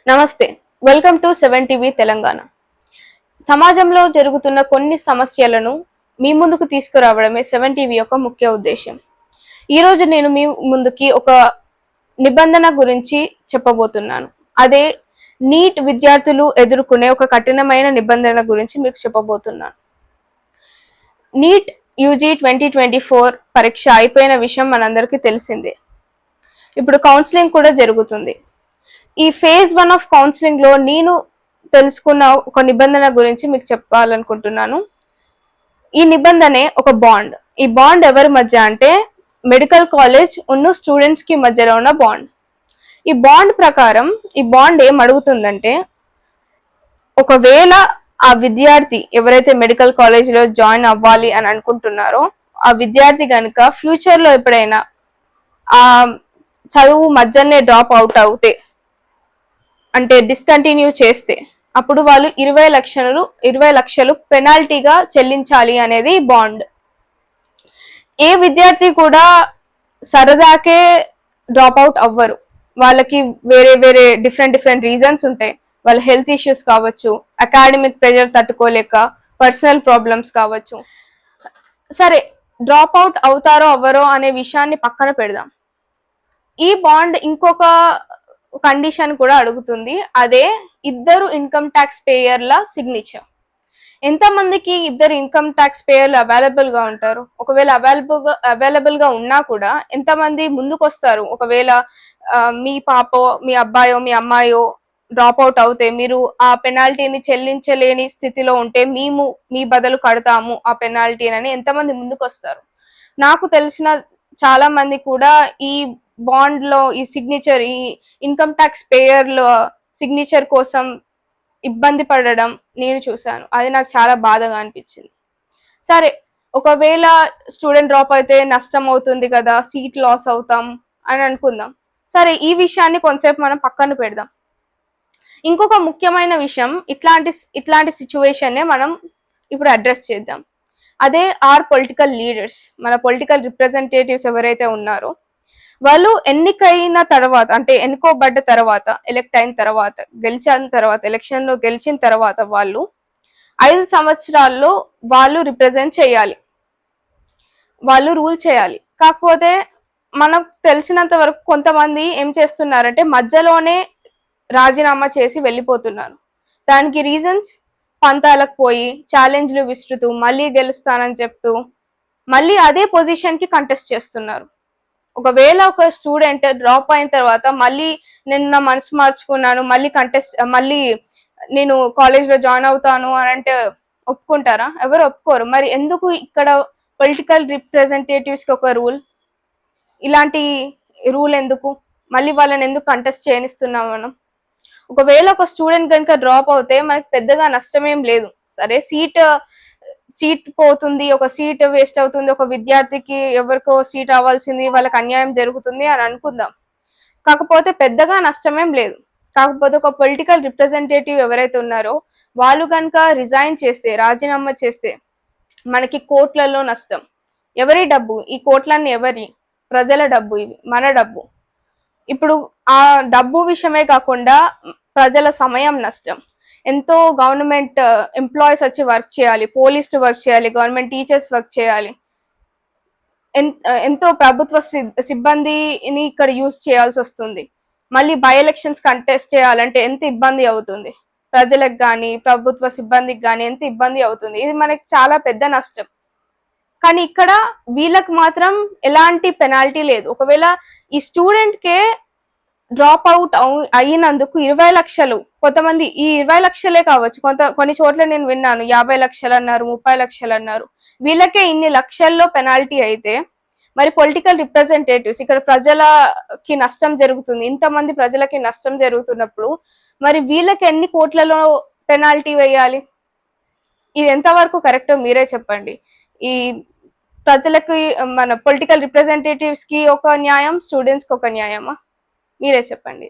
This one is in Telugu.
నమస్తే. Welcome to 7 TV Telangana. సమాజంలో జరుగుతున్న కొన్ని సమస్యలను మీ ముందుకు తీసుకురావడమే 7 టీవీ యొక్క ముఖ్య ఉద్దేశం. ఈరోజు నేను మీ ముందుకి ఒక నిబంధన గురించి చెప్పబోతున్నాను. అదే నీట్ విద్యార్థులు ఎదుర్కొనే ఒక కఠినమైన నిబంధన గురించి మీకు చెప్పబోతున్నాను. నీట్ యూజీ 2024 పరీక్ష అయిపోయిన విషయం మనందరికీ తెలిసిందే. ఇప్పుడు కౌన్సిలింగ్ కూడా జరుగుతుంది. ఈ ఫేజ్ 1 ఆఫ్ కౌన్సిలింగ్ లో నేను తెలుసుకున్న ఒక నిబంధన గురించి మీకు చెప్పాలనుకుంటున్నాను. ఈ నిబంధనే ఒక బాండ్. ఈ బాండ్ ఎవరి మధ్య అంటే మెడికల్ కాలేజ్ ఉన్న స్టూడెంట్స్ కి మధ్యలో ఉన్న బాండ్. ఈ బాండ్ ప్రకారం ఈ బాండ్ ఏం అడుగుతుందంటే, ఒకవేళ ఆ విద్యార్థి ఎవరైతే మెడికల్ కాలేజ్ లో జాయిన్ అవ్వాలి అని అనుకుంటున్నారో ఆ విద్యార్థి కనుక ఫ్యూచర్ లో ఎప్పుడైనా ఆ చదువు మధ్యనే డ్రాప్ అవుట్ అవుతే అంటే డిస్కంటిన్యూ చేస్తే అప్పుడు వాళ్ళు 20 లక్షలు పెనాల్టీగా చెల్లించాలి అనేది బాండ్. ఏ విద్యార్థి కూడా సరదాకే డ్రాప్ అవుట్ అవ్వరు. వాళ్ళకి వేరే వేరే డిఫరెంట్ రీజన్స్ ఉంటాయి. వాళ్ళ హెల్త్ ఇష్యూస్ కావచ్చు, అకాడమిక్ ప్రెషర్ తట్టుకోలేక, పర్సనల్ ప్రాబ్లమ్స్ కావచ్చు. సరే, డ్రాప్ అవుట్ అవుతారో అవ్వరో అనే విషయాన్ని పక్కన పెడదాం. ఈ బాండ్ ఇంకొక కండిషన్ కూడా అడుగుతుంది. అదే ఇద్దరు ఇన్కమ్ ట్యాక్స్ పేయర్ల సిగ్నేచర్. ఎంతమందికి ఇద్దరు ఇన్కమ్ ట్యాక్స్ పేయర్లు అవైలబుల్ గా ఉంటారు? ఒకవేళ అవైలబుల్ గా ఉన్నా కూడా ఎంతమంది ముందుకు వస్తారు? ఒకవేళ మీ పాపో, మీ అబ్బాయో, మీ అమ్మాయో డ్రాప్ అవుట్ అవుతే మీరు ఆ పెనాల్టీని చెల్లించలేని స్థితిలో ఉంటే మేము మీ బదులు కడతాము ఆ పెనాల్టీని ఎంతమంది ముందుకు వస్తారు? నాకు తెలిసిన చాలా మంది కూడా ఈ బాండ్ లో ఈ సిగ్నేచర్, ఈ ఇన్కమ్ ట్యాక్స్ పేయర్ల సిగ్నేచర్ కోసం ఇబ్బంది పడడం నేను చూశాను. అది నాకు చాలా బాధగా అనిపించింది. సరే, ఒకవేళ స్టూడెంట్ డ్రాప్ అయితే నష్టం అవుతుంది కదా, సీట్ లాస్ అవుతాం అని అనుకుందాం. సరే, ఈ విషయాన్ని కొంతసేపు మనం పక్కన పెడదాం. ఇంకొక ముఖ్యమైన విషయం, ఇట్లాంటి సిచ్యువేషన్నే మనం ఇప్పుడు అడ్రస్ చేద్దాం. అదే ఆర్ పొలిటికల్ లీడర్స్, మన పొలిటికల్ రిప్రజెంటేటివ్స్ ఎవరైతే ఉన్నారో వాళ్ళు ఎన్నికైన తర్వాత, అంటే ఎన్నుకోబడ్డ తర్వాత, ఎలక్ట్ అయిన తర్వాత, ఎలక్షన్ లో గెలిచిన తర్వాత వాళ్ళు 5 సంవత్సరాల్లో వాళ్ళు రిప్రజెంట్ చేయాలి, వాళ్ళు రూల్ చేయాలి. కాకపోతే మనకు తెలిసినంత వరకు కొంతమంది ఏం చేస్తున్నారంటే మధ్యలోనే రాజీనామా చేసి వెళ్ళిపోతున్నారు. దానికి రీజన్స్ పంతాలకు పోయి ఛాలెంజ్లు విసురుతూ మళ్ళీ గెలుస్తానని చెప్తూ మళ్ళీ అదే పొజిషన్ కి కంటెస్ట్ చేస్తున్నారు. ఒకవేళ ఒక స్టూడెంట్ డ్రాప్ అయిన తర్వాత మళ్ళీ నేను నా మనసు మార్చుకున్నాను, మళ్ళీ నేను కాలేజ్ లో జాయిన్ అవుతాను అని అంటే ఒప్పుకుంటారా? ఎవరు ఒప్పుకోరు. మరి ఎందుకు ఇక్కడ పొలిటికల్ రిప్రజెంటేటివ్స్ కి ఒక రూల్? ఇలాంటి రూల్ ఎందుకు? మళ్ళీ వాళ్ళని ఎందుకు కంటెస్ట్ చేయనిస్తున్నాం మనం? ఒకవేళ ఒక స్టూడెంట్ కనుక డ్రాప్ అవుతే మనకి పెద్దగా నష్టమేం లేదు. సరే, సీట్ పోతుంది, ఒక సీట్ వేస్ట్ అవుతుంది, ఒక విద్యార్థికి ఎవరికో సీట్ అవ్వాల్సింది వాళ్ళకి అన్యాయం జరుగుతుంది అని అనుకుందాం. కాకపోతే పెద్దగా నష్టమేం లేదు. కాకపోతే ఒక పొలిటికల్ రిప్రజెంటేటివ్ ఎవరైతే ఉన్నారో వాళ్ళు కనుక రిజైన్ చేస్తే, రాజీనామా చేస్తే మనకి కోట్లలో నష్టం. ఎవరి డబ్బు? ఈ కోట్లన్నీ ఎవరి? ప్రజల డబ్బు. ఇవి మన డబ్బు. ఇప్పుడు ఆ డబ్బు విషయమే కాకుండా ప్రజల సమయం నష్టం. ఎంతో గవర్నమెంట్ ఎంప్లాయీస్ వచ్చి వర్క్ చేయాలి, పోలీసులు వర్క్ చేయాలి, గవర్నమెంట్ టీచర్స్ వర్క్ చేయాలి, ఎంతో ప్రభుత్వ సిబ్బందిని ఇక్కడ యూజ్ చేయాల్సి వస్తుంది. మళ్ళీ బై ఎలక్షన్స్ కంటెస్ట్ చేయాలంటే ఎంత ఇబ్బంది అవుతుంది ప్రజలకు కానీ ప్రభుత్వ సిబ్బందికి కానీ, ఎంత ఇబ్బంది అవుతుంది. ఇది మనకి చాలా పెద్ద నష్టం. కానీ ఇక్కడ వీళ్ళకి మాత్రం ఎలాంటి పెనాల్టీ లేదు. ఒకవేళ ఈ స్టూడెంట్ కే డ్రాప్ అవుట్ అయినందుకు 20 లక్షలు, కొంతమంది ఈ 20 లక్షలే కావచ్చు, కొన్ని చోట్ల నేను విన్నాను 50 లక్షలు అన్నారు, 30 లక్షలు అన్నారు. వీళ్ళకే ఇన్ని లక్షల్లో పెనాల్టీ అయితే మరి పొలిటికల్ రిప్రజెంటేటివ్స్, ఇక్కడ ప్రజలకి నష్టం జరుగుతుంది, ఇంతమంది ప్రజలకి నష్టం జరుగుతున్నప్పుడు మరి వీళ్ళకి ఎన్ని కోట్లలో పెనాల్టీ వేయాలి? ఇది ఎంతవరకు కరెక్టో మీరే చెప్పండి. ఈ ప్రజలకి, మన పొలిటికల్ రిప్రజెంటేటివ్స్ కి ఒక న్యాయం, స్టూడెంట్స్ కి ఒక న్యాయమా? మీరే చెప్పండి.